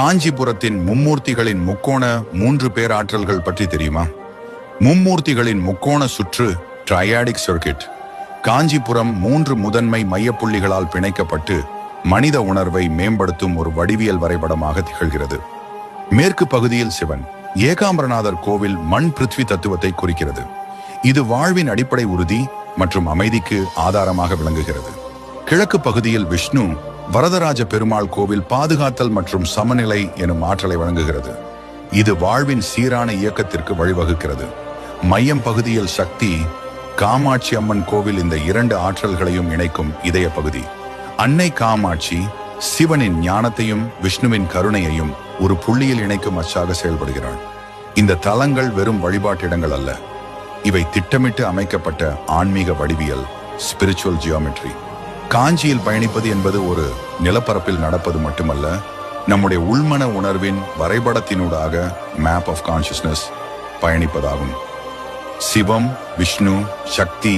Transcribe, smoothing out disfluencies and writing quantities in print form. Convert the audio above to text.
காஞ்சிபுரத்தின் மும்மூர்த்திகளின் முக்கோண 3 பேராற்றல்கள் பற்றி தெரியுமா? மும்மூர்த்திகளின் முக்கோண சுற்று ட்ரையாடிக் சர்க்கிட். காஞ்சிபுரம் 3 முதன்மை மையப்புள்ளிகளால் பிணைக்கப்பட்டு மனித உணர்வை மேம்படுத்தும் ஒரு வடிவியல் வரைபடமாக திகழ்கிறது. மேற்கு பகுதியில் சிவன் ஏகாம்பரநாதர் கோவில் மண் பிருத்வி தத்துவத்தை குறிக்கிறது. இது வாழ்வின் அடிப்படை உறுதி மற்றும் அமைதிக்கு ஆதாரமாக விளங்குகிறது. கிழக்கு பகுதியில் விஷ்ணு வரதராஜ பெருமாள் கோவில் பாதுகாத்தல் மற்றும் சமநிலை எனும் ஆற்றலை வழங்குகிறது. இது வாழ்வின் சீரான இயக்கத்திற்கு வழிவகுக்கிறது. மையம் பகுதியில் சக்தி காமாட்சி அம்மன் கோவில் இந்த 2 ஆற்றல்களையும் இணைக்கும் இதய பகுதி. அன்னை காமாட்சி சிவனின் ஞானத்தையும் விஷ்ணுவின் கருணையையும் ஒரு புள்ளியில் இணைக்கும் அச்சாக செயல்படுகிறாள். இந்த தலங்கள் வெறும் வழிபாட்டிடங்கள் அல்ல, இவை திட்டமிட்டு அமைக்கப்பட்ட ஆன்மீக வடிவியல், ஸ்பிரிச்சுவல் ஜியோமெட்ரி. காஞ்சியில் பயணிப்பது என்பது ஒரு நிலப்பரப்பில் நடப்பது மட்டுமல்ல, நம்முடைய உள்மன உணர்வின் வரைபடத்தினூடாக மேப் ஆஃப் கான்சியஸ்னஸ் பயணிப்பதாகும். சிவம், விஷ்ணு, சக்தி,